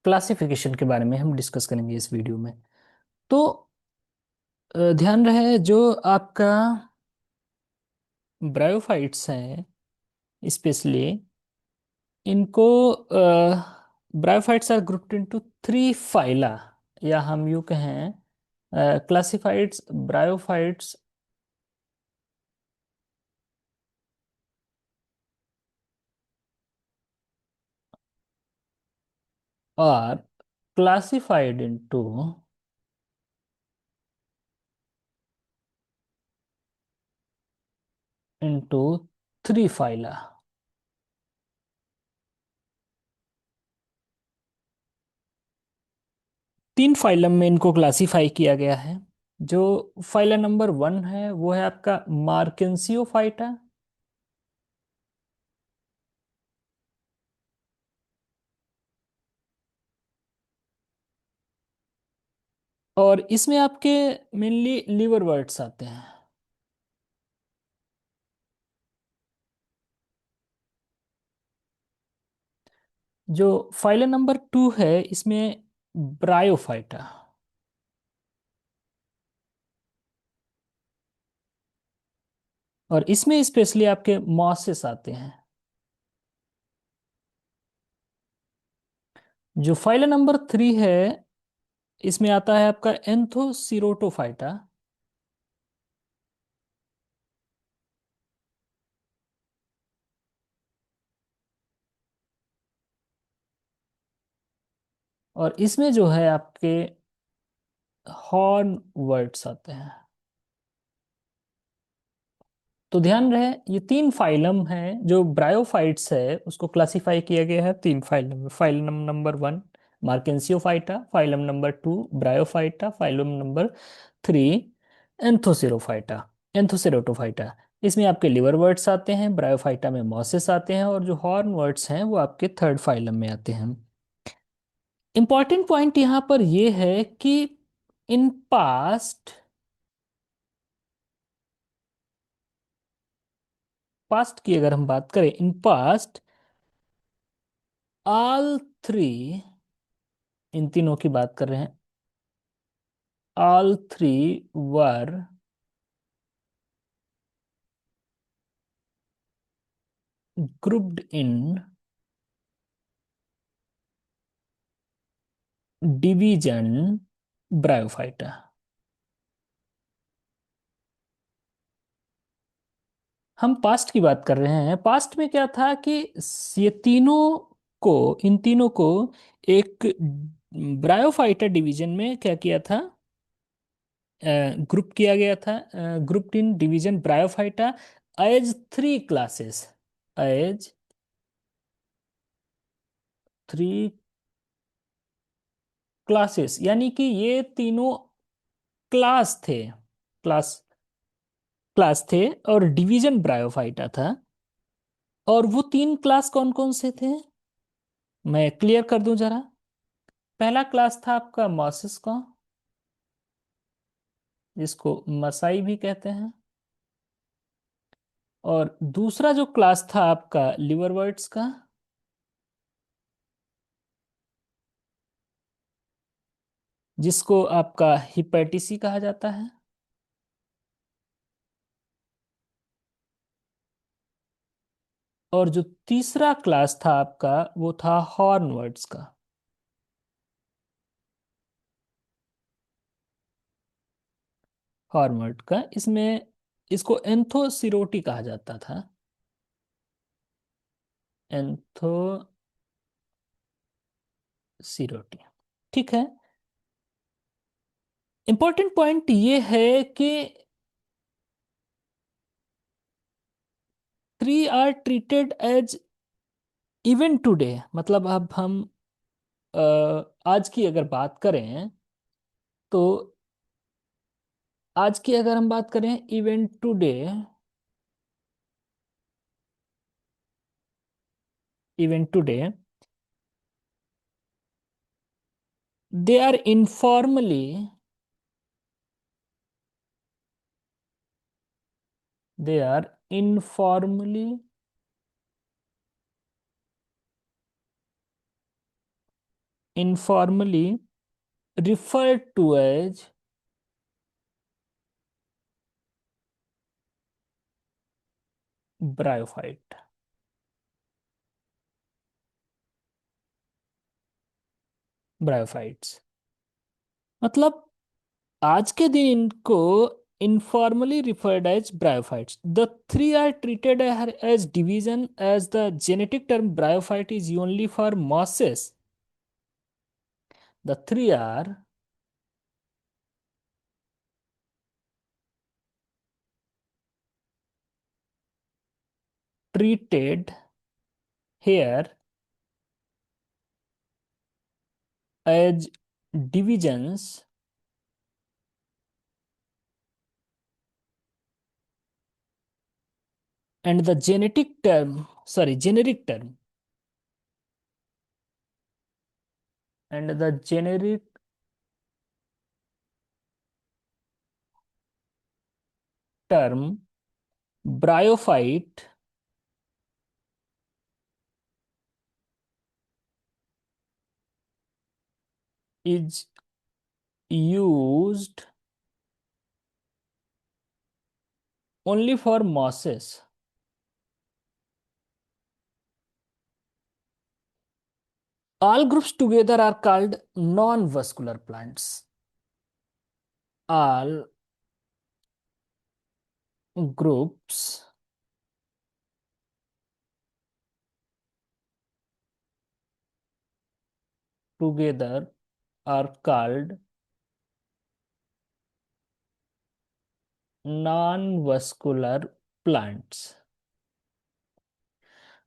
Classification के बारे में हम डिस्कस करेंगे इस वीडियो में। तो ध्यान रहे जो आपका ब्रायोफाइट्स हैं स्पेशली इनको bryophytes are grouped into three phyla, या हम यूं कहें classifieds bryophytes are classified into three phyla. तीन फाइलम में इनको क्लासिफाई किया गया है। जो फाइला नंबर वन है वो है आपका मार्केंसियोफाइटा। और इसमें आपके मेनली लीवर वर्ड्स आते हैं। जो फाइलम नंबर टू है इसमें ब्रायोफाइटा। और इसमें स्पेशली आपके मॉसेस आते हैं। जो फाइलम नंबर थ्री है इसमें आता है आपका एंथोसिरोटोफाइटा। और इसमें जो है आपके हॉर्न वर्ड्स आते हैं। तो ध्यान रहे ये तीन फाइलम हैं। जो ब्रायोफाइट्स है उसको क्लासिफाई किया गया है तीन फाइलम में। Phylum number one Marchantiophyta, phylum number two Bryophyta, phylum number three Anthocerophyta, Anthocerotophyta. इसमें आपके लिवर वर्ड्स आते हैं, ब्रायोफाइटा में मॉसेस आते हैं, और जो हॉर्न वर्ड्स हैं वो आपके थर्ड फाइलम में आते हैं। इंपॉर्टेंट पॉइंट यहाँ पर यह है कि इन पास्ट पास्ट की अगर हम बात करें, इन पास्ट ऑल थ्री, इन तीनों की बात कर रहे हैं, all three were grouped in division bryophyta. हम पास्ट की बात कर रहे हैं। पास्ट में क्या था कि ये तीनों को, इन तीनों को एक ब्रायोफाइटा डिवीजन में क्या किया था, ग्रुप किया गया था। Grouped in division Bryophyta as three classes, as three classes, यानी कि ये तीनों क्लास थे, क्लास क्लास थे, और डिवीजन ब्रायोफाइटा था। और वो तीन क्लास कौन कौन से थे, मैं क्लियर कर दूं जरा। पहला क्लास था आपका मॉसिस का, जिसको मसाई भी कहते हैं। और दूसरा जो क्लास था आपका लिवरवर्ट्स का, जिसको आपका हिपैटिसी कहा जाता है। और जो तीसरा क्लास था आपका वो था हॉर्नवर्ड्स का। हॉर्नवर्ड का, इसमें इसको एंथोसिरोटी कहा जाता था। एंथोसिरोटी, ठीक है। इंपॉर्टेंट पॉइंट ये है कि three are treated as even today. मतलब अब हम अ, आज की अगर बात करें तो, आज की अगर हम बात करें even today, even today they are informally, they are informally informally referred to as bryophyte. Bryophytes मतलब आज के दिन इनको informally referred as bryophytes. The three are treated as division as the genetic term bryophyte is only for mosses. The three are treated here as divisions and the generic term and the generic term bryophyte is used only for mosses. All groups together are called non-vascular plants. All groups together are called non-vascular plants।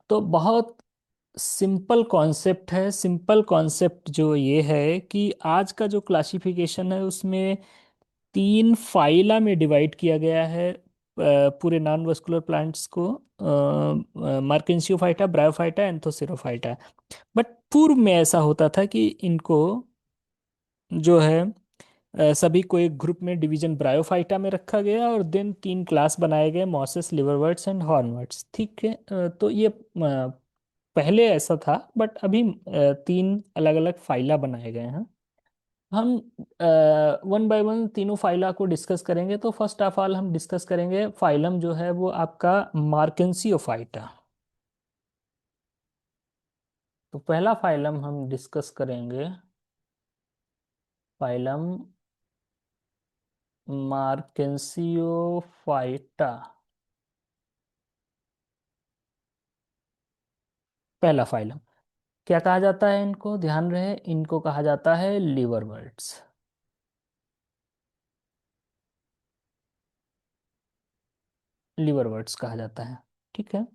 तो बहुत simple concept है। Simple concept जो ये है कि आज का जो क्लासिफिकेशन है उसमें तीन फाइला में डिवाइड किया गया है पूरे नॉन वस्कुलर प्लांट्स को, मार्केंसियोफाइटा, ब्रायोफाइटा, एंथोसिरोफाइटा। बट पूर्व में ऐसा होता था कि इनको जो है सभी को एक ग्रुप में डिवीजन ब्रायोफाइटा में रखा गया और देन तीन क्लास बनाए गए, मॉसेस, लिवरवर्ट्स एंड हॉर्नवर्ट्स। ठीक है, तो ये पहले ऐसा था बट अभी तीन अलग अलग फाइला बनाए गए हैं। हम वन बाय वन तीनों फाइला को डिस्कस करेंगे। तो फर्स्ट ऑफ ऑल हम डिस्कस करेंगे फाइलम जो है वो आपका मार्केंसियोफाइटा। तो पहला फाइलम हम डिस्कस करेंगे, फाइलम मार्केंसियोफाइटा। पहला फाइलम क्या कहा जाता है? इनको ध्यान रहे, इनको कहा जाता है लिवरवर्ट्स। लिवरवर्ट्स कहा जाता है। ठीक है।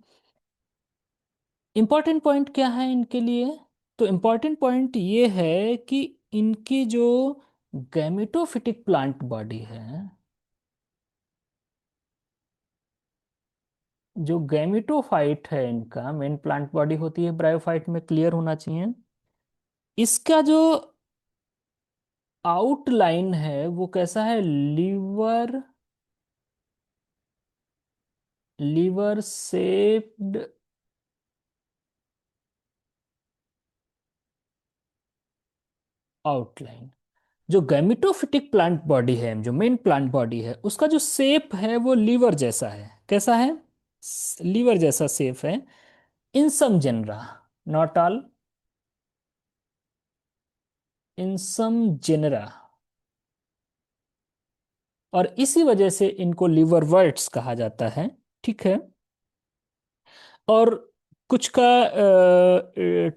इंपॉर्टेंट पॉइंट क्या है इनके लिए? तो इंपॉर्टेंट पॉइंट ये है कि इनकी जो गैमेटोफिटिक प्लांट बॉडी है, जो गैमेटोफाइट है, इनका मेन प्लांट बॉडी होती है ब्रायोफाइट में, क्लियर होना चाहिए। इसका जो आउटलाइन है वो कैसा है? Liver shaped outline. जो गैमेटोफिटिक प्लांट बॉडी है, जो मेन प्लांट बॉडी है, उसका जो शेप है वो लीवर जैसा है। कैसा है? लीवर जैसा शेप है। In some genera, not all, in some genera. और इसी वजह से इनको लिवरवर्ट्स कहा जाता है। ठीक है। और कुछ का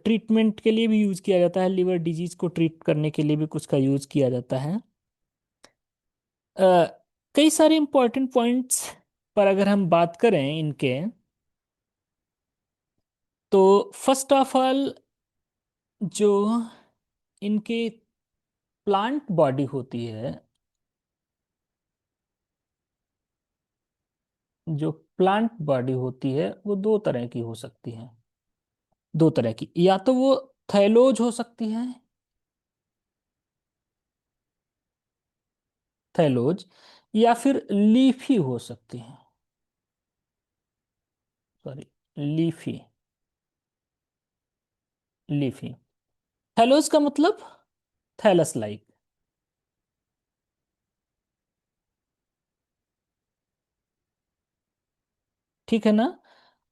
ट्रीटमेंट के लिए भी यूज किया जाता है, लिवर डिजीज को ट्रीट करने के लिए भी कुछ का यूज किया जाता है। अ, कई सारे इंपॉर्टेंट पॉइंट्स पर अगर हम बात करें इनके, तो फर्स्ट ऑफ ऑल जो इनके प्लांट बॉडी होती है, जो प्लांट बॉडी होती है वो दो तरह की हो सकती है। दो तरह की, या तो वो थैलोज हो सकती है, थैलोज, या फिर लीफी हो सकती है। Sorry, leafy. लीफी। थैलोस का मतलब थैलस लाइक। ठीक है ना।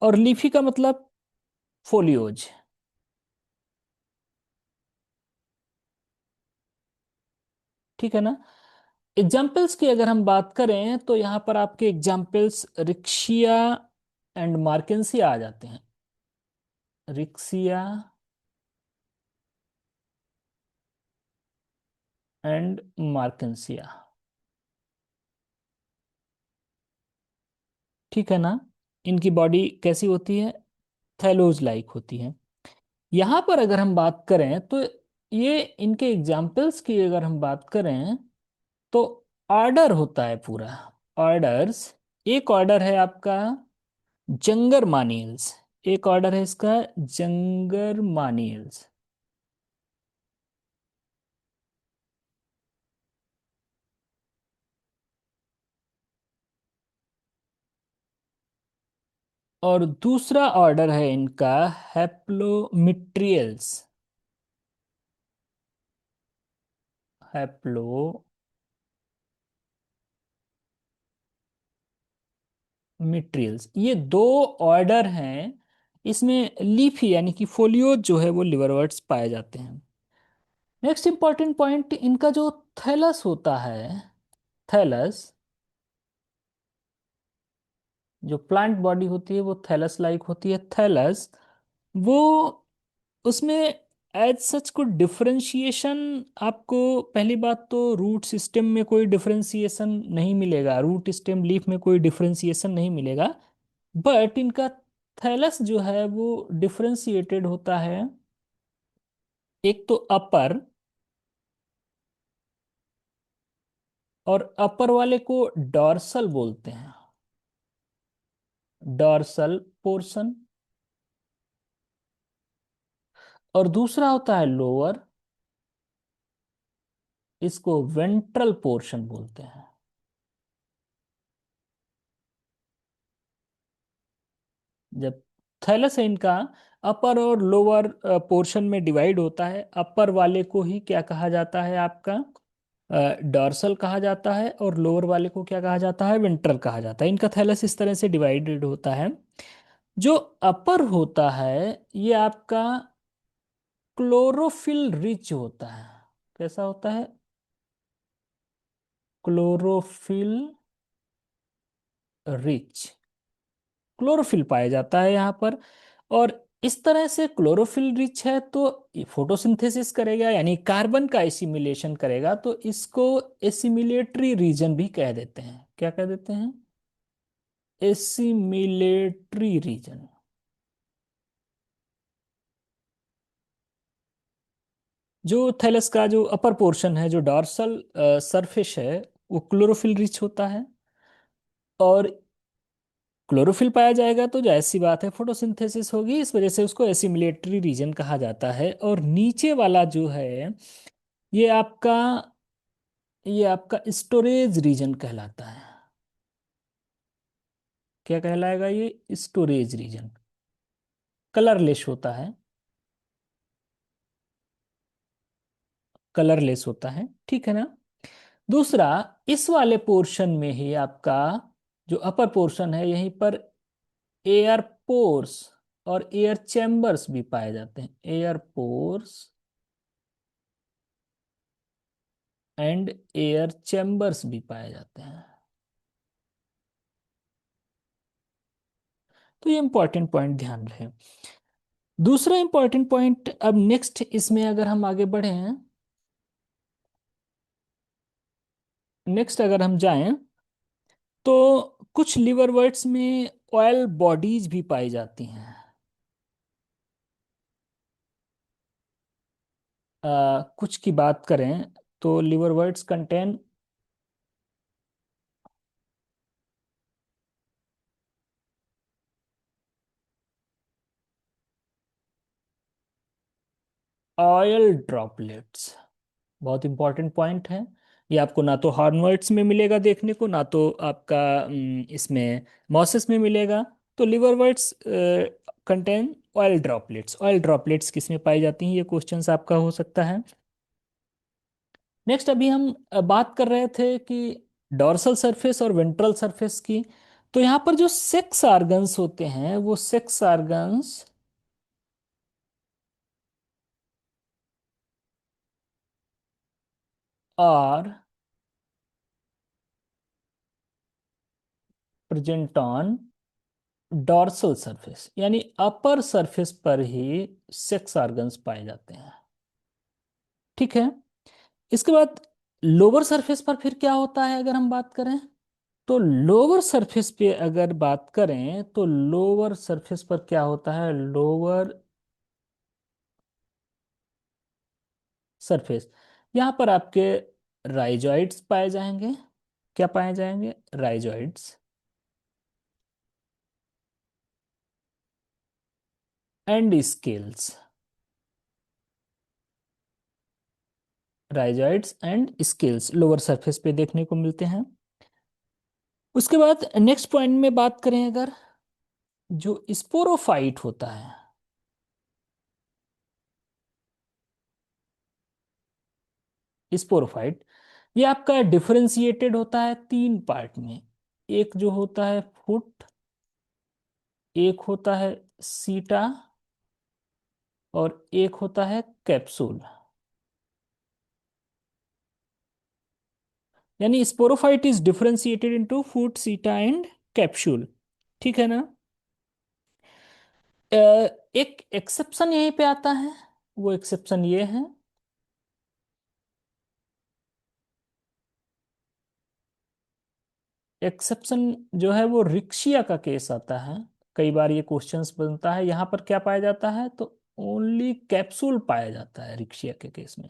और लीफी का मतलब फोलियोज। ठीक है ना। एग्जाम्पल्स की अगर हम बात करें तो यहाँ पर आपके एग्जाम्पल्स रिक्शिया एंड मार्केंसिया आ जाते हैं। Riccia and मार्केंसिया। ठीक है ना। इनकी बॉडी कैसी होती है? थैलोज लाइक होती है। यहाँ पर अगर हम बात करें तो ये इनके एग्जाम्पल्स की अगर हम बात करें तो ऑर्डर होता है पूरा। ऑर्डर्स। एक ऑर्डर है आपका जंगर मानियल्स। एक ऑर्डर है इसका जंगर मानियल्स। और दूसरा ऑर्डर है इनका हैप्लोमिट्रियल्स। हैप्लोमिट्रियल्स। ये दो ऑर्डर हैं। इसमें लीफी यानी कि फोलियोज जो है वो लिवरवर्ट्स पाए जाते हैं। नेक्स्ट इंपॉर्टेंट पॉइंट इनका जो थैलस होता है। थैलस। जो प्लांट बॉडी होती है वो थैलस लाइक होती है। थैलस वो उसमें एज सच को डिफरेंशिएशन आपको पहली बात तो रूट सिस्टम में कोई डिफरेंशिएशन नहीं मिलेगा। रूट स्टेम लीफ में कोई डिफरेंशिएशन नहीं मिलेगा। बट इनका थैलस जो है वो डिफरेंशिएटेड होता है। एक तो अपर। और अपर वाले को डॉर्सल बोलते हैं। Dorsal portion. और दूसरा होता है लोअर। इसको वेंट्रल पोर्शन बोलते हैं। जब थैलस है इनका अपर और लोअर पोर्शन में डिवाइड होता है। अपर वाले को ही क्या कहा जाता है आपका डॉर्सल कहा जाता है। और लोअर वाले को क्या कहा जाता है? वेंट्रल कहा जाता है। इनका थैलस इस तरह से डिवाइडेड होता है। जो अपर होता है ये आपका क्लोरोफिल रिच होता है। कैसा होता है? Chlorophyll rich. क्लोरोफिल पाया जाता है यहाँ पर। और इस तरह से क्लोरोफिल रिच है तो फोटोसिंथेसिस करेगा यानी कार्बन का एसिमिलेशन करेगा तो इसको एसिमिलेटरी रीजन भी कह देते हैं। क्या कह देते हैं? Assimilatory reason. जो थैलस का जो अपर पोर्शन है जो डॉर्सल सरफेस है वो क्लोरोफिल रिच होता है। और क्लोरोफिल पाया जाएगा तो जाहिर सी बात है फोटोसिंथेसिस होगी। इस वजह से उसको एसिमिलेटरी रीजन कहा जाता है। और नीचे वाला जो है ये आपका ये आपका स्टोरेज रीजन कहलाता है। क्या कहलाएगा? ये स्टोरेज रीजन। कलरलेस होता है। कलरलेस होता है। ठीक है ना। दूसरा इस वाले पोर्शन में ही आपका जो अपर पोर्शन है यहीं पर एयर पोर्स और एयर चैम्बर्स भी पाए जाते हैं। Air pores and air chambers भी पाए जाते हैं। तो ये इंपॉर्टेंट पॉइंट ध्यान रहे। दूसरा इंपॉर्टेंट पॉइंट अब नेक्स्ट इसमें अगर हम आगे बढ़े हैं। नेक्स्ट अगर हम जाएं तो कुछ लिवरवर्ट्स में ऑयल बॉडीज भी पाई जाती हैं। कुछ की बात करें तो लिवरवर्ट्स कंटेन ऑयल ड्रॉपलेट्स। बहुत इंपॉर्टेंट पॉइंट है। ये आपको ना तो हॉर्नवर्ट्स में मिलेगा देखने को ना तो आपका इसमें मॉसेस में मिलेगा। तो liverworts contain oil droplets. Oil droplets किस में पाई जाती हैं, ये क्वेश्चंस आपका हो सकता है। नेक्स्ट, अभी हम बात कर रहे थे कि डॉर्सल सरफेस और वेंट्रल सरफेस की। तो यहाँ पर जो सेक्स आर्गन्स होते हैं, वो sex organs are present on dorsal surface, यानी अपर सरफेस पर ही सेक्स ऑर्गन्स पाए जाते हैं। ठीक है। इसके बाद लोअर सरफेस पर फिर क्या होता है, अगर हम बात करें तो लोअर सरफेस पे अगर बात करें तो लोअर सरफेस पर क्या होता है, लोअर सरफेस, यहाँ पर आपके राइजॉइड्स पाए जाएंगे। क्या पाए जाएंगे, rhizoids and scales. Rhizoids and scales lower surface पे देखने को मिलते हैं। उसके बाद नेक्स्ट पॉइंट में बात करें, अगर जो स्पोरोफाइट होता है, स्पोरोफाइट, ये आपका डिफरेंशिएटेड होता है तीन पार्ट में। एक जो होता है फुट, एक होता है सीटा, और एक होता है कैप्सूल। यानी sporophyte is differentiated into foot, सीटा एंड कैप्सूल। ठीक है ना। एक एक्सेप्शन यहीं पे आता है, वो एक्सेप्शन ये है, एक्सेप्शन जो है वो रिक्शिया का केस आता है। कई बार ये क्वेश्चंस बनता है, यहाँ पर क्या पाया जाता है, तो ओनली कैप्सूल पाया जाता है रिक्शिया के केस में।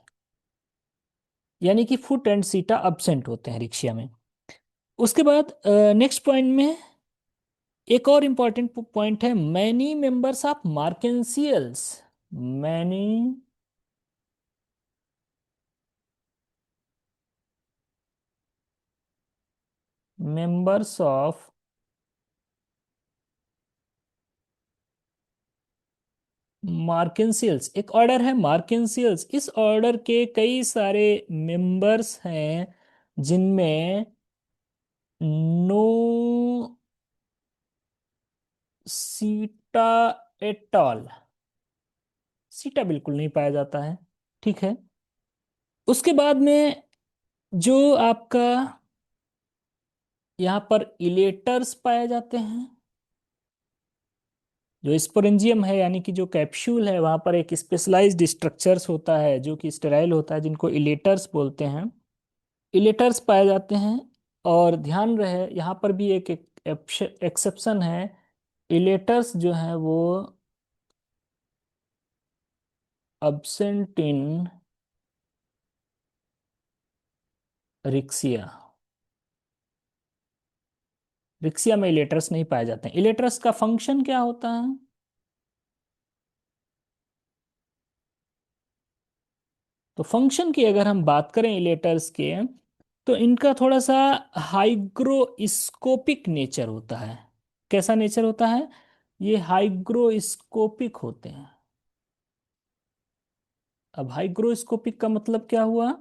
यानी कि फुट एंड सीटा अब्सेंट होते हैं रिक्शिया में। उसके बाद नेक्स्ट पॉइंट में एक और इंपॉर्टेंट पॉइंट है, many members of Marchantiales. Many members of Marchantiales, एक ऑर्डर है मार्केंसियल्स, इस ऑर्डर के कई सारे मेंबर्स हैं जिनमें नो सीटा एटॉल, सीटा बिल्कुल नहीं पाया जाता है। ठीक है। उसके बाद में जो आपका यहाँ पर इलेटर्स पाए जाते हैं, जो स्पोरेंजियम है यानी कि जो कैप्सूल है, वहां पर एक स्पेशलाइज्ड स्ट्रक्चर्स होता है जो कि स्टेराइल होता है, जिनको इलेटर्स बोलते हैं। इलेटर्स पाए जाते हैं। और ध्यान रहे यहाँ पर भी एक एक्सेप्शन है, इलेटर्स जो है वो अब्सेंट इन रिक्सिया। रिक्सिया में इलेटर्स नहीं पाए जाते हैं। इलेटर्स का फंक्शन क्या होता है, तो फंक्शन की अगर हम बात करें इलेटर्स के, तो इनका थोड़ा सा हाइग्रोस्कोपिक नेचर होता है। कैसा नेचर होता है, ये हाइग्रोस्कोपिक होते हैं। अब हाइग्रोस्कोपिक का मतलब क्या हुआ,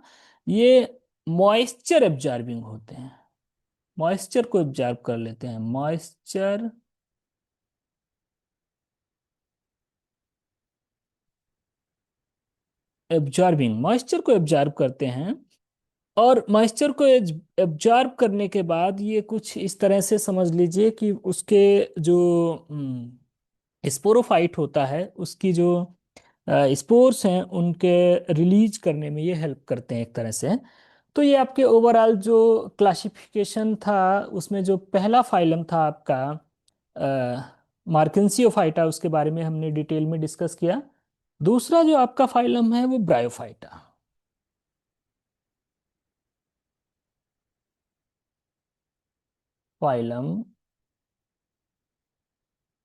ये मॉइस्चर एब्जॉर्बिंग होते हैं, मॉइस्चर को एब्जॉर्ब कर लेते हैं, मॉइस्चर एब्जॉर्बिंग, मॉइस्चर को एब्जॉर्ब करते हैं। और मॉइस्चर को एब्जॉर्ब करने के बाद ये कुछ इस तरह से समझ लीजिए कि उसके जो स्पोरोफाइट होता है, उसकी जो स्पोर्स हैं उनके रिलीज करने में ये हेल्प करते हैं एक तरह से। तो ये आपके ओवरऑल जो क्लासिफिकेशन था, उसमें जो पहला फाइलम था आपका मार्केंसियोफाइटा, उसके बारे में हमने डिटेल में डिस्कस किया। दूसरा जो आपका फाइलम है वो ब्रायोफाइटा। Phylum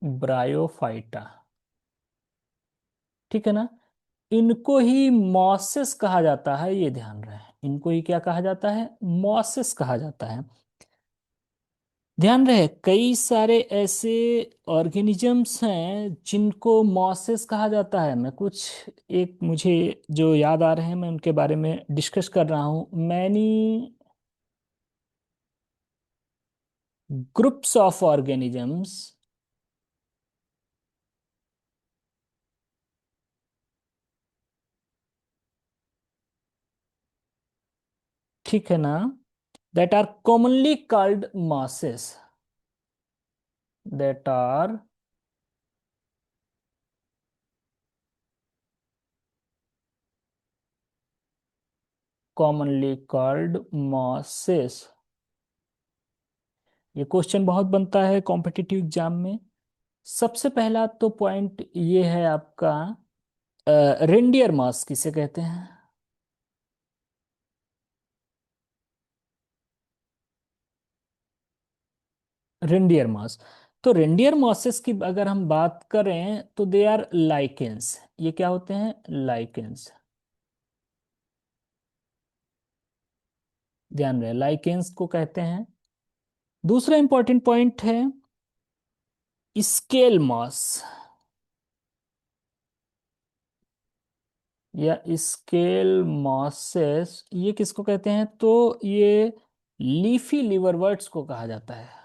bryophyta. ठीक है ना। इनको ही मॉसेस कहा जाता है, ये ध्यान रहे, इनको ही क्या कहा जाता है, मॉसेस कहा जाता है। ध्यान रहे कई सारे ऐसे ऑर्गेनिजम्स हैं जिनको मॉसेस कहा जाता है। मैं कुछ एक मुझे जो याद आ रहे हैं मैं उनके बारे में डिस्कस कर रहा हूँ। मैनी ग्रुप्स ऑफ ऑर्गेनिजम्स, ठीक है ना, that are commonly called mosses, that are commonly called mosses. ये क्वेश्चन बहुत बनता है कॉम्पिटिटिव एग्जाम में। सबसे पहला तो पॉइंट ये है आपका, रेंडियर मास किसे कहते हैं? रेंडियर मास। तो रेंडियर मॉसेस की अगर हम बात करें तो दे आर लाइकेंस। ये क्या होते हैं? लाइकेंस। ध्यान रहे लाइकेंस को कहते हैं। दूसरा इंपॉर्टेंट पॉइंट है स्केल मॉस या स्केल मॉसेस। ये किसको कहते हैं? तो ये लीफी लिवरवर्ट्स को कहा जाता है।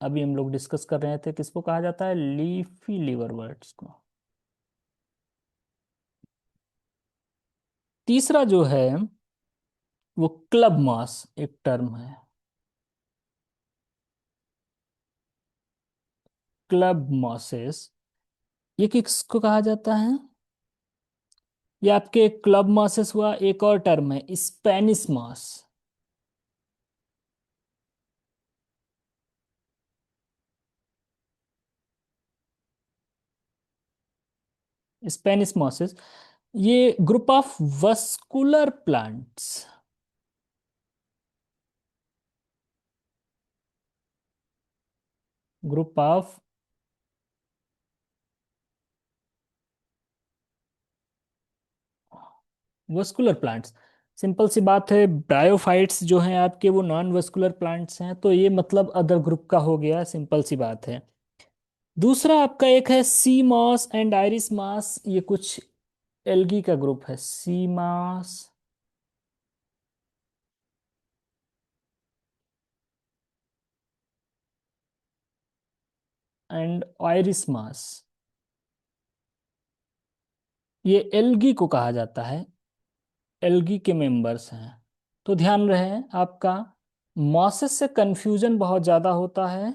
अभी हम लोग डिस्कस कर रहे थे किसको कहा जाता है? लीफी लिवरवर्ट्स को। तीसरा जो है वो क्लब मॉस एक टर्म है। क्लब मॉसेस, ये किसको कहा जाता है? ये आपके क्लब मॉसेस हुआ। एक और टर्म है स्पेनिश मॉस। स्पेनिश मॉसेस ये group of vascular plants, group of vascular plants. Simple सी बात है, ब्रायोफाइट्स जो हैं आपके वो नॉन वस्कुलर प्लांट्स हैं, तो ये मतलब अदर ग्रुप का हो गया। सिंपल सी बात है। दूसरा आपका एक है सी मॉस एंड आयरिस मॉस। ये कुछ एल्गी का ग्रुप है। सी मॉस एंड आयरिस मॉस, ये एल्गी को कहा जाता है। एल्गी के मेंबर्स हैं। तो ध्यान रहे आपका मॉसेस से कंफ्यूजन बहुत ज़्यादा होता है,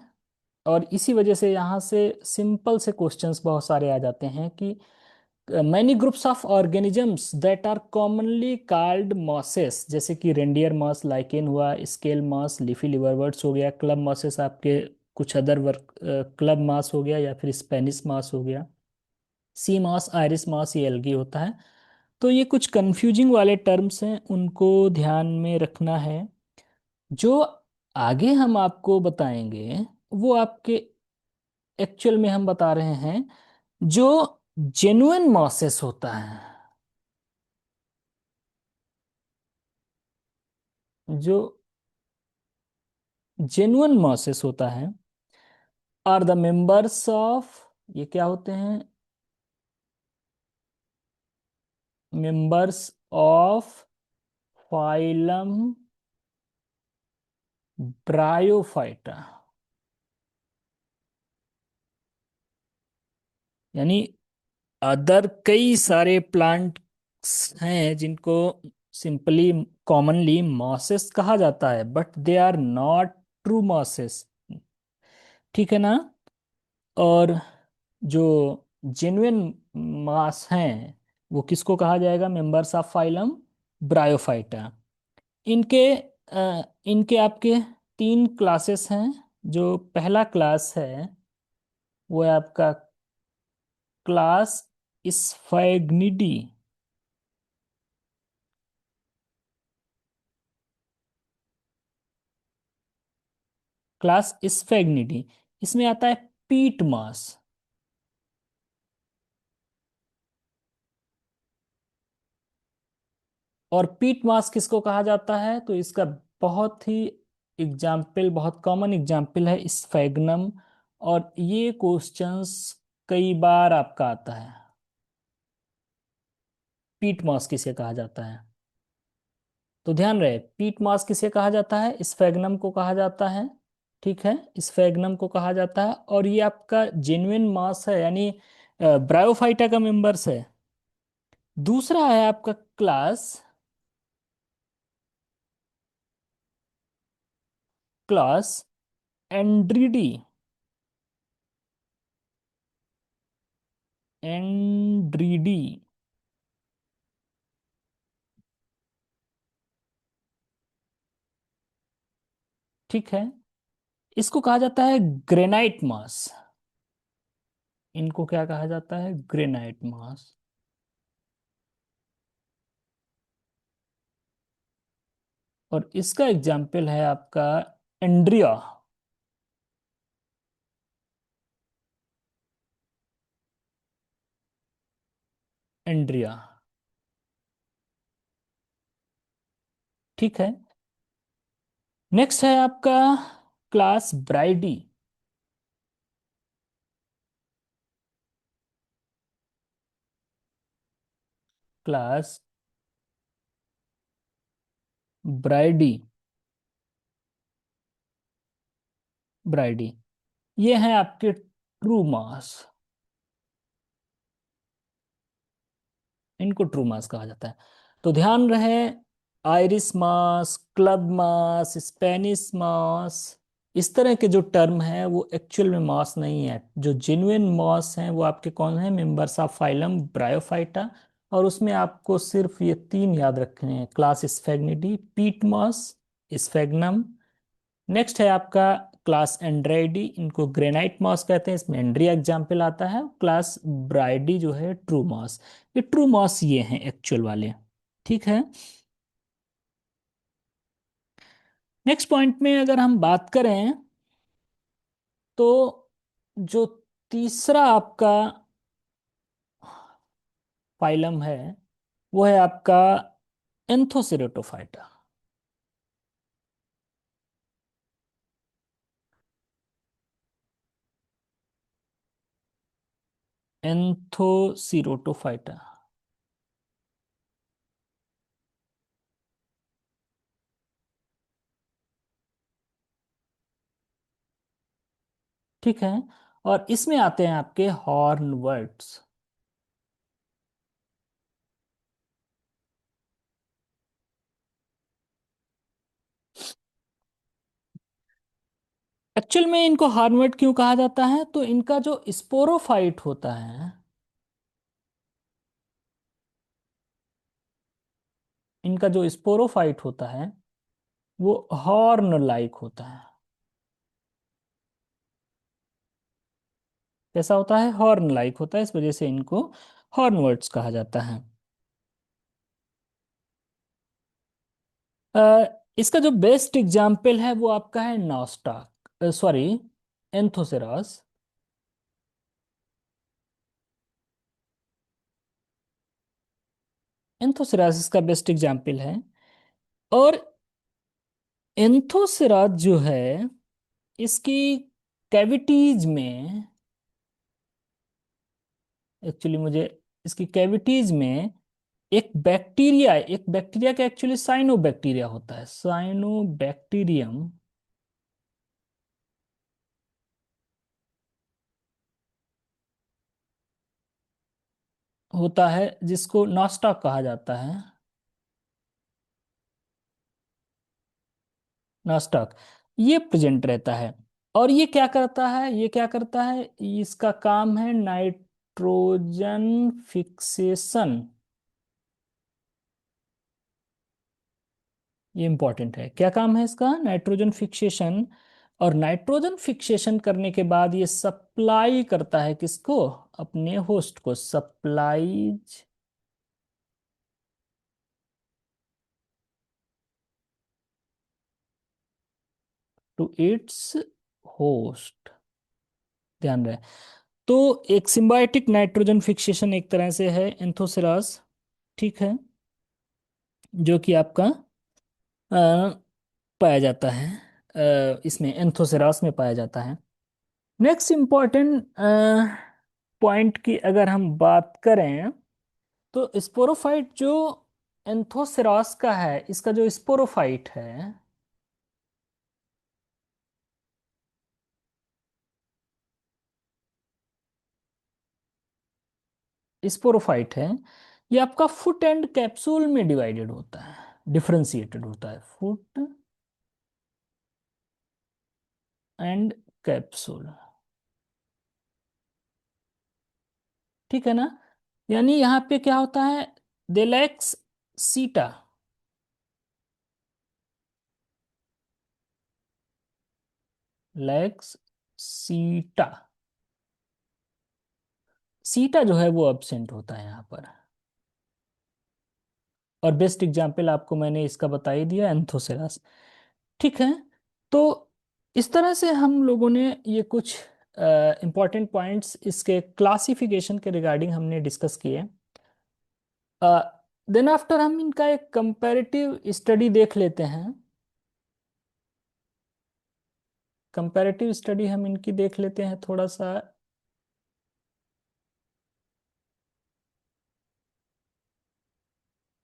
और इसी वजह से यहाँ से सिंपल से क्वेश्चंस बहुत सारे आ जाते हैं कि many groups of organisms that are commonly called mosses, जैसे कि रेंडियर मॉस, लाइकेन हुआ, स्केल मॉस, लीफी लिवरवर्ट्स हो गया, क्लब मॉसेस आपके कुछ अदर वर्क, क्लब मॉस हो गया या फिर स्पेनिश मॉस हो गया, सी मॉस, आयरिस मॉस, ये एल्गी होता है। तो ये कुछ कंफ्यूजिंग वाले टर्म्स हैं, उनको ध्यान में रखना है। जो आगे हम आपको बताएंगे वो आपके एक्चुअल में हम बता रहे हैं जो जेन्युइन मॉसेस होता है। जो जेन्युइन मॉसेस होता है आर द मेंबर्स ऑफ, ये क्या होते हैं? Members of phylum bryophyta. यानी अदर कई सारे प्लांट्स हैं जिनको सिंपली कॉमनली मॉसेस कहा जाता है, but they are not true mosses. ठीक है ना? और जो जेन्युइन मास हैं वो किसको कहा जाएगा? Members of phylum bryophyta. इनके इनके आपके तीन क्लासेस हैं। जो पहला क्लास है वो है आपका क्लास स्फैग्निडी। क्लास स्फैग्निडी, इसमें आता है पीट मास। और पीट मास किसको कहा जाता है? तो इसका बहुत ही एग्जाम्पल, बहुत कॉमन एग्जाम्पल है स्फेगनम। और ये क्वेश्चंस कई बार आपका आता है। पीट मॉस किसे कहा जाता है? तो ध्यान रहे, पीट मॉस किसे कहा जाता है? स्फेगनम को कहा जाता है। ठीक है, स्फेगनम को कहा जाता है। और ये आपका जेन्युइन मॉस है, यानी ब्रायोफाइटा का मेंबर्स है। दूसरा है आपका क्लास, क्लास एंड्रीडी। एंड्रीडी। ठीक है, इसको कहा जाता है ग्रेनाइट मास। इनको क्या कहा जाता है? ग्रेनाइट मास। और इसका एग्जाम्पल है आपका एंड्रिया। एंड्रिया। ठीक है, नेक्स्ट है आपका क्लास ब्राइडी। क्लास ब्राइडी। ब्राइडी, ये है आपके ट्रू मास। इनको ट्रू मास कहा जाता है। तो ध्यान रहे, आयरिस मास, क्लब मास, स्पेनिश मास, इस तरह के जो टर्म है वो एक्चुअल में मास नहीं है। जो जेन्युइन मास हैं वो आपके कौन है? Members of phylum bryophyta. और उसमें आपको सिर्फ ये तीन याद रखने हैं, क्लास स्फेग्निडी, पीट मास, स्फेग्नम। नेक्स्ट है आपका क्लास एंड्राइडी, इनको ग्रेनाइट मॉस कहते हैं, इसमें एंड्रिया एग्जाम्पल आता है। क्लास ब्राइडी जो है ट्रू मॉस। ये ट्रू मॉस ये हैं एक्चुअल वाले। ठीक है, नेक्स्ट पॉइंट में अगर हम बात करें तो जो तीसरा आपका फाइलम है वो है आपका एंथोसेरेटोफाइटा। एंथोसिरोटोफाइटा। ठीक है, और इसमें आते हैं आपके हॉर्न वर्ड्स। एक्चुअल में इनको हार्नवर्ड क्यों कहा जाता है? तो इनका जो स्पोरोफाइट होता है, इनका जो स्पोरोफाइट होता है वो हॉर्न लाइक होता है। कैसा होता है? हॉर्न लाइक होता है, इस वजह से इनको हॉर्नवर्ड्स कहा जाता है। इसका जो बेस्ट एग्जाम्पल है वो आपका है नॉस्टाक, सॉरी, एंथोसेरास। एंथोसेरास इसका बेस्ट एग्जाम्पल है। और एंथोसेरास जो है, इसकी कैविटीज में, एक्चुअली मुझे इसकी कैविटीज में एक बैक्टीरिया का एक्चुअली साइनो बैक्टीरिया होता है, साइनो बैक्टीरियम होता है, जिसको नॉस्टॉक कहा जाता है। नॉस्टॉक, ये प्रेजेंट रहता है। और ये क्या करता है? ये क्या करता है? इसका काम है नाइट्रोजन फिक्सेशन। ये इंपॉर्टेंट है, क्या काम है इसका? Nitrogen fixation. और नाइट्रोजन फिक्सेशन करने के बाद ये सप्लाई करता है किसको? अपने होस्ट को। Supplies to its host. ध्यान रहे, तो एक सिम्बायोटिक नाइट्रोजन फिक्सेशन एक तरह से है एंथोसेरास। ठीक है, जो कि आपका अ, पाया जाता है इसमें एंथोसेरास में पाया जाता है। नेक्स्ट इम्पॉर्टेंट पॉइंट की अगर हम बात करें, तो स्पोरोफाइट जो एंथोसेरास का है, इसका जो स्पोरोफाइट है, स्पोरोफाइट है, ये आपका फुट एंड कैप्सूल में डिवाइडेड होता है, डिफरेंशिएटेड होता है, फुट एंड कैप्सूल। ठीक है ना? यानी यहाँ पे क्या होता है, दे लैक्स सीटा, लैक्स सीटा, सीटा जो है वो एब्सेंट होता है यहाँ पर। और बेस्ट एग्जाम्पल आपको मैंने इसका बता ही दिया, एंथोसेरास। ठीक है। तो इस तरह से हम लोगों ने ये कुछ इंपॉर्टेंट पॉइंट्स इसके क्लासिफिकेशन के रिगार्डिंग हमने डिस्कस किए। देन आफ्टर हम इनका एक कंपैरेटिव स्टडी देख लेते हैं। कंपैरेटिव स्टडी हम इनकी देख लेते हैं थोड़ा सा।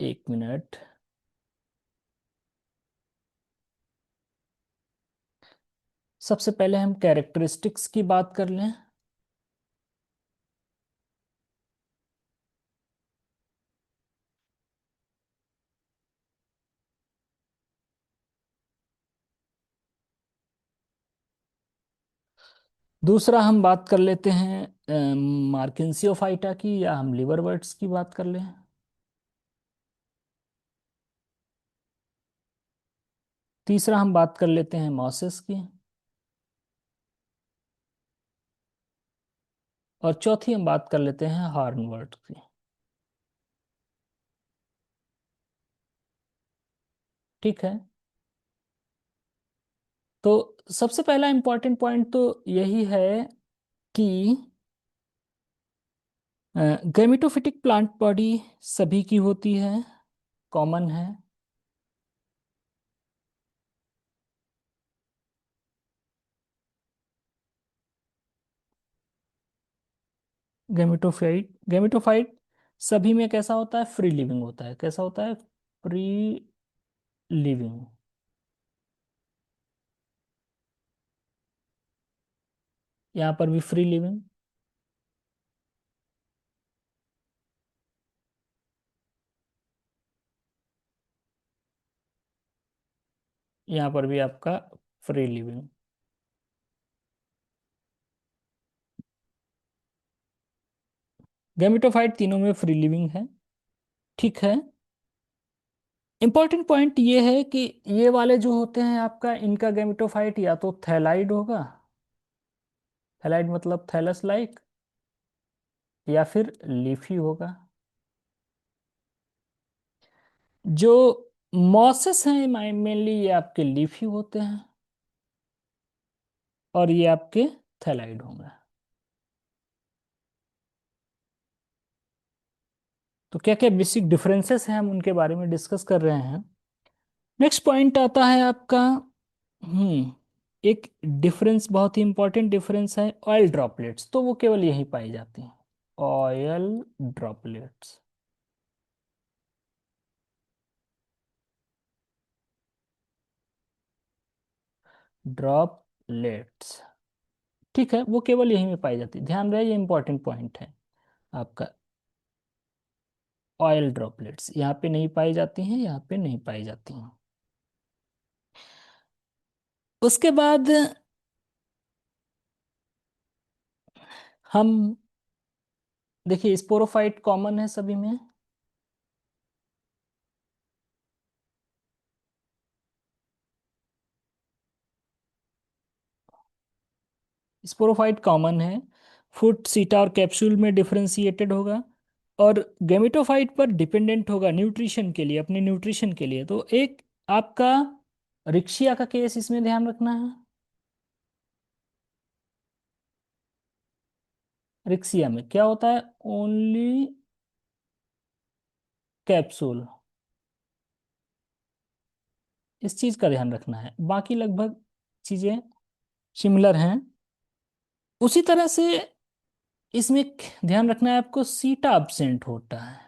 एक मिनट। सबसे पहले हम कैरेक्टरिस्टिक्स की बात कर लें। दूसरा हम बात कर लेते हैं मार्केंसियोफाइटा की, या हम लिवरवर्ट्स की बात कर लें। तीसरा हम बात कर लेते हैं मॉसेस की। और चौथी हम बात कर लेते हैं हॉर्नवर्ट्स की। ठीक है। तो सबसे पहला इंपॉर्टेंट पॉइंट तो यही है कि गैमेटोफिटिक प्लांट बॉडी सभी की होती है, कॉमन है। गैमेटोफाइट सभी में कैसा होता है, फ्री लिविंग होता है। कैसा होता है, फ्री लिविंग। यहाँ पर भी फ्री लिविंग। यहाँ पर भी आपका फ्री लिविंग। गैमेटोफाइट तीनों में फ्री लिविंग है। ठीक है। इंपॉर्टेंट पॉइंट ये है कि ये वाले जो होते हैं आपका, इनका गैमेटोफाइट या तो थैलाइड होगा, थैलाइड मतलब थैलस लाइक, या फिर लीफी होगा। जो मॉसेस हैं मेनली ये आपके लीफी होते हैं, और ये आपके थैलाइड होंगे। तो क्या क्या बेसिक डिफरेंसेस हैं, हम उनके बारे में डिस्कस कर रहे हैं। नेक्स्ट पॉइंट आता है आपका, एक डिफरेंस, बहुत ही इंपॉर्टेंट डिफरेंस है, ऑयल ड्रॉपलेट्स। तो वो केवल यहीं पाई जाती हैं, ऑयल ड्रॉपलेट्स, ड्रॉपलेट्स। ठीक है, वो केवल यहीं में पाई जाती है, ध्यान रहे, ये इंपॉर्टेंट पॉइंट है आपका। ऑयल ड्रॉपलेट्स यहाँ पे नहीं पाई जाती हैं, यहाँ पे नहीं पाई जाती हैं। उसके बाद हम देखिए, स्पोरोफाइट कॉमन है सभी में। स्पोरोफाइट कॉमन है, फुट, सीटा और कैप्सूल में डिफरेंशिएटेड होगा, और गैमेटोफाइट पर डिपेंडेंट होगा न्यूट्रिशन के लिए, अपने न्यूट्रिशन के लिए। तो एक आपका रिक्शिया का केस इसमें ध्यान रखना है। रिक्शिया में क्या होता है, ओनली कैप्सूल, इस चीज का ध्यान रखना है। बाकी लगभग चीजें सिमिलर हैं। उसी तरह से इसमें ध्यान रखना है आपको, सीटा absent होता है।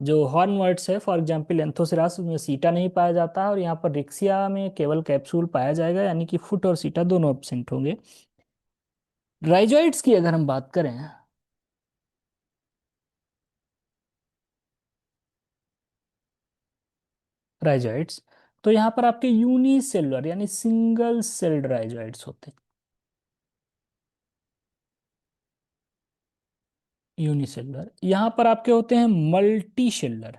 जो हॉर्नवर्ड्स है, फॉर एग्जाम्पल एंथोसेरास, उसमें सीटा नहीं पाया जाता है, और यहाँ पर रिक्सिया में केवल कैप्सूल पाया जाएगा, यानी कि फुट और सीटा दोनों एब्सेंट होंगे। राइजोइड्स की अगर हम बात करें, राइजोइड्स, तो यहाँ पर आपके यूनिसेलुलर यानी सिंगल सेल्ड राइजोइड्स होते हैं। यूनिसेलुलर, यहाँ पर आपके होते हैं मल्टी सेलुलर।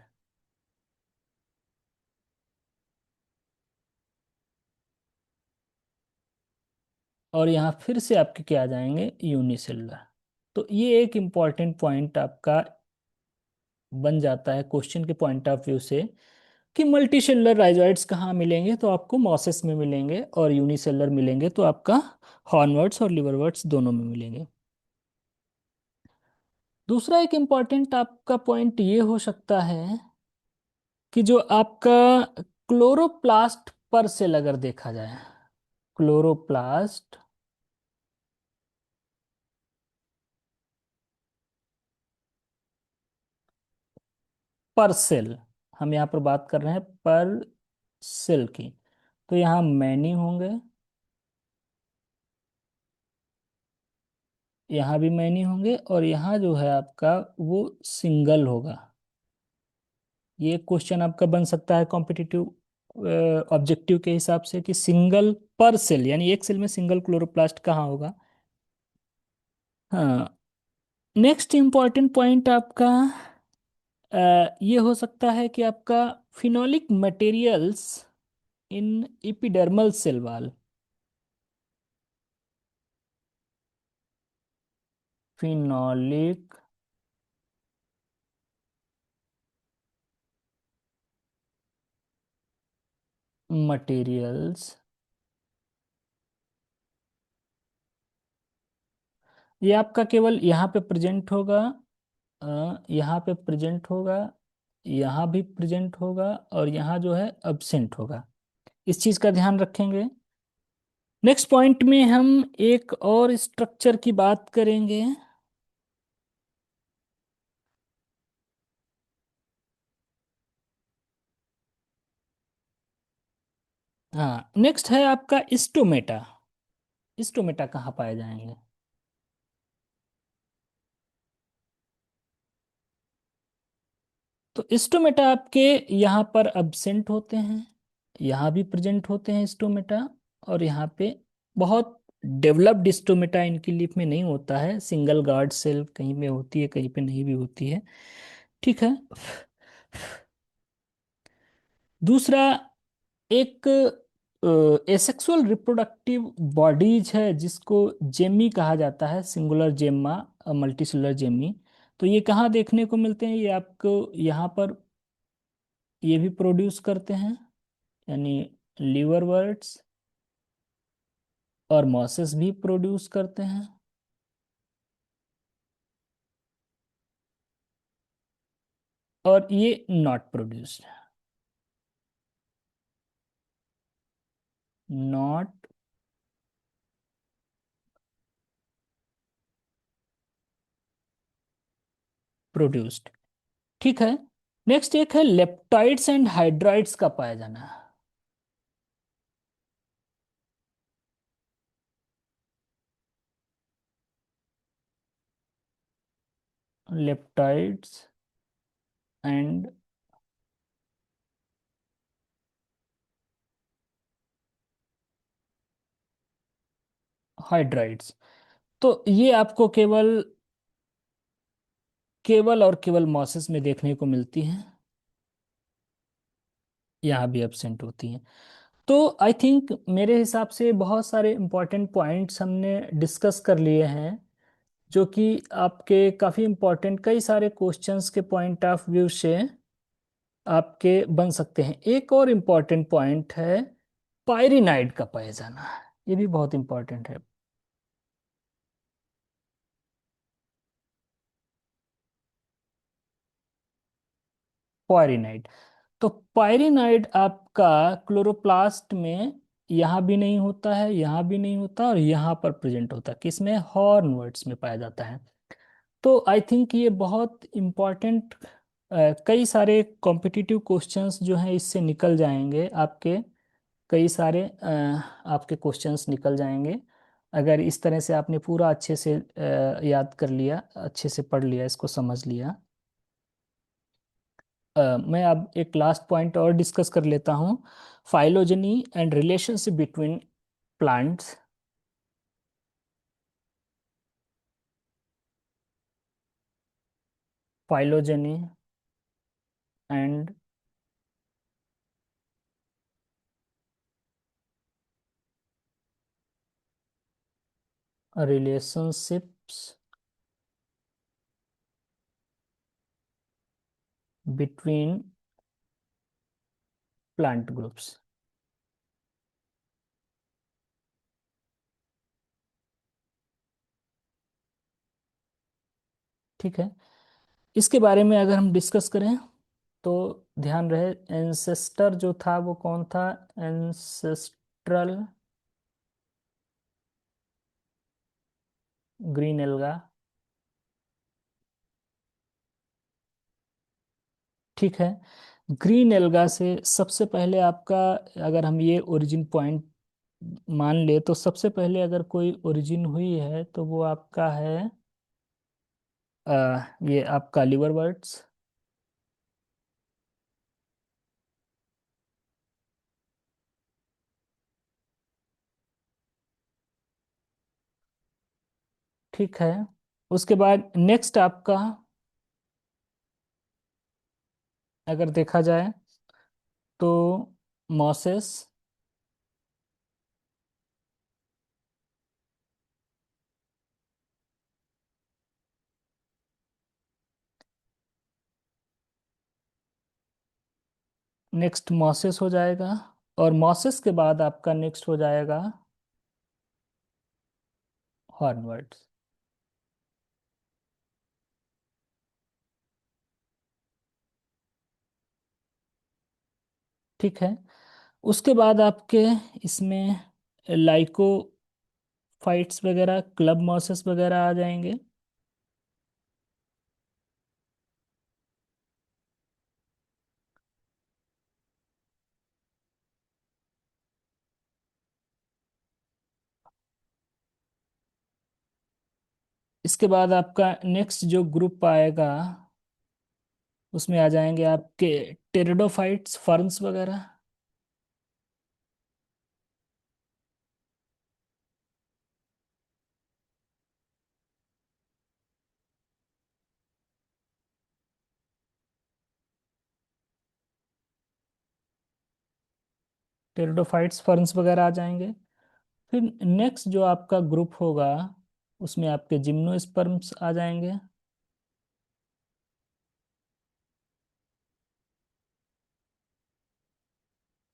और यहाँ फिर से आपके क्या आ जाएंगे, यूनिसेलुलर। तो ये एक इम्पॉर्टेंट पॉइंट आपका बन जाता है क्वेश्चन के पॉइंट ऑफ व्यू से, कि मल्टी सेलुलर राइजोइड्स कहाँ मिलेंगे, तो आपको मॉसेस में मिलेंगे, और यूनिसेलुलर मिलेंगे तो आपका हॉर्नवर्ड्स और लिवरवर्ड्स दोनों में मिलेंगे। दूसरा एक इम्पॉर्टेंट आपका पॉइंट ये हो सकता है कि जो आपका क्लोरोप्लास्ट पर सेल अगर देखा जाए, क्लोरोप्लास्ट पर सेल, हम यहाँ पर बात कर रहे हैं पर सेल की, तो यहाँ मैनी होंगे, यहाँ भी मैनी होंगे, और यहाँ जो है आपका वो सिंगल होगा। ये क्वेश्चन आपका बन सकता है कॉम्पिटिटिव ऑब्जेक्टिव के हिसाब से, कि सिंगल पर सेल यानी एक सेल में सिंगल क्लोरोप्लास्ट कहाँ होगा। हाँ। नेक्स्ट इंपॉर्टेंट पॉइंट आपका ये हो सकता है कि आपका phenolic materials in epidermal cell wall, phenolic materials, ये आपका केवल यहाँ पे प्रेजेंट होगा, यहाँ पे प्रेजेंट होगा, यहाँ भी प्रेजेंट होगा, और यहाँ जो है अब्सेंट होगा। इस चीज का ध्यान रखेंगे। नेक्स्ट पॉइंट में हम एक और स्ट्रक्चर की बात करेंगे। हाँ, नेक्स्ट है आपका स्टोमेटा। स्टोमेटा कहाँ पाए जाएंगे? तो स्टोमेटा आपके यहाँ पर अब्सेंट होते हैं, यहाँ भी प्रेजेंट होते हैं स्टोमेटा, और यहाँ पे बहुत डेवलप्ड स्टोमेटा इनकी लीफ में नहीं होता है, सिंगल गार्ड सेल कहीं में होती है, कहीं पे नहीं भी होती है। ठीक है। दूसरा, एक एसेक्सुअल रिप्रोडक्टिव बॉडीज है जिसको जेमी कहा जाता है, सिंगुलर जेम्मा, मल्टीसेलुलर जेमी। तो ये कहाँ देखने को मिलते हैं? ये आपको यहाँ पर ये भी प्रोड्यूस करते हैं, यानी लीवरवर्ट्स और मॉसेस भी प्रोड्यूस करते हैं। और ये नॉट प्रोड्यूस्ड, नॉट प्रोड्यूस्ड। ठीक है। नेक्स्ट एक है लेप्टाइड्स एंड हाइड्राइड्स का पाया जाना। लेप्टाइड्स एंड हाइड्राइड्स, तो ये आपको केवल केवल और केवल मॉसेस में देखने को मिलती हैं, यहाँ भी एब्सेंट होती हैं। तो आई थिंक मेरे हिसाब से बहुत सारे इंपॉर्टेंट पॉइंट्स हमने डिस्कस कर लिए हैं, जो कि आपके काफ़ी इंपॉर्टेंट कई सारे क्वेश्चंस के पॉइंट ऑफ व्यू से आपके बन सकते हैं। एक और इम्पॉर्टेंट पॉइंट है पायरिनाइड का पाया जाना, ये भी बहुत इंपॉर्टेंट है। पायरिनाइड। तो पायरिनाइड आपका क्लोरोप्लास्ट में यहाँ भी नहीं होता है, यहाँ भी नहीं होता, और यहाँ पर प्रेजेंट होता है, किसमें, हॉर्नवर्ड्स में पाया जाता है। तो आई थिंक ये बहुत इम्पोर्टेंट, कई सारे कॉम्पिटिटिव क्वेश्चंस जो हैं इससे निकल जाएंगे आपके, कई सारे आपके क्वेश्चंस निकल जाएंगे अगर इस तरह से आपने पूरा अच्छे से याद कर लिया, अच्छे से पढ़ लिया, इसको समझ लिया। मैं अब एक लास्ट पॉइंट और डिस्कस कर लेता हूँ, phylogeny and relationship between plants. Phylogeny and relationships between plant groups. ठीक है, इसके बारे में अगर हम डिस्कस करें तो ध्यान रहे, एंसेस्टर जो था वो कौन था, एंसेस्ट्रल ग्रीन एल्गा। ठीक है, ग्रीन एल्गा से सबसे पहले आपका, अगर हम ये ओरिजिन पॉइंट मान ले, तो सबसे पहले अगर कोई ओरिजिन हुई है तो वो आपका है ये आपका लिवर बर्ड्स। ठीक है, उसके बाद नेक्स्ट आपका अगर देखा जाए तो मॉसेस। नेक्स्ट मॉसेस हो जाएगा, और मॉसेस के बाद आपका नेक्स्ट हो जाएगा हॉर्नवर्ड्स। ठीक है, उसके बाद आपके इसमें लाइकोफाइट्स वगैरह, क्लब मॉसेस वगैरह आ जाएंगे। इसके बाद आपका नेक्स्ट जो ग्रुप आएगा उसमें आ जाएंगे आपके टेरिडोफाइट्स, फर्न्स वगैरह। टेरिडोफाइट्स, फर्न्स वगैरह आ जाएंगे। फिर नेक्स्ट जो आपका ग्रुप होगा उसमें आपके जिम्नोस्पर्म्स आ जाएंगे।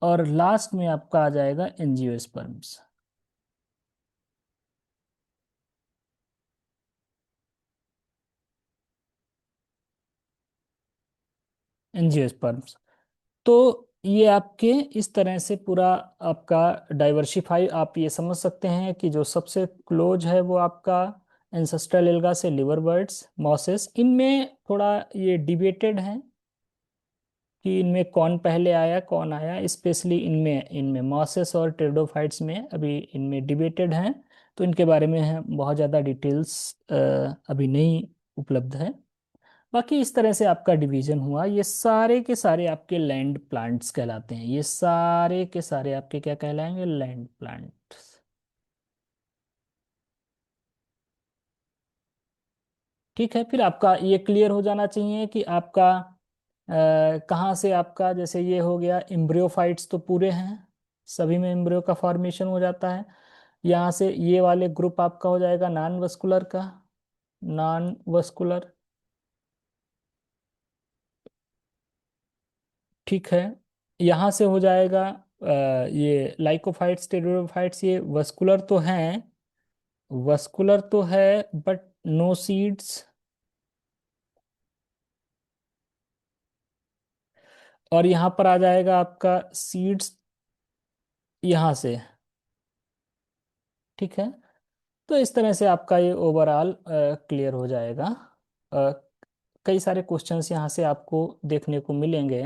और लास्ट में आपका आ जाएगा एंजियोस्पर्म्स। एंजियोस्पर्म्स। तो ये आपके इस तरह से पूरा आपका डाइवर्सिफाई, आप ये समझ सकते हैं कि जो सबसे क्लोज है वो आपका एंसेस्ट्रल एल्गा से लिवर बर्ड्स, मॉसेस। इनमें थोड़ा ये डिबेटेड है कि इनमें कौन पहले आया कौन आया, स्पेशली इनमें इनमें मॉसेस और टेरिडोफाइट्स में अभी इनमें डिबेटेड हैं। तो इनके बारे में बहुत ज़्यादा डिटेल्स अभी नहीं उपलब्ध है। बाकी इस तरह से आपका डिवीजन हुआ, ये सारे के सारे आपके लैंड प्लांट्स कहलाते हैं, ये सारे के सारे आपके क्या कहलाएंगे, लैंड प्लांट्स। ठीक है, फिर आपका ये क्लियर हो जाना चाहिए कि आपका कहाँ से आपका, जैसे ये हो गया एम्ब्रियोफाइट्स तो पूरे हैं, सभी में एम्ब्रियो का फॉर्मेशन हो जाता है। यहाँ से ये वाले ग्रुप आपका हो जाएगा नॉन वस्कुलर का, नॉन वस्कुलर। ठीक है, यहाँ से हो जाएगा ये लाइकोफाइट्स, टेरिडोफाइट्स, ये वस्कुलर तो हैं, वस्कुलर तो है, बट नो सीड्स। और यहाँ पर आ जाएगा आपका सीड्स यहाँ से। ठीक है। तो इस तरह से आपका ये ओवरऑल क्लियर हो जाएगा। अ, कई सारे क्वेश्चंस यहाँ से आपको देखने को मिलेंगे।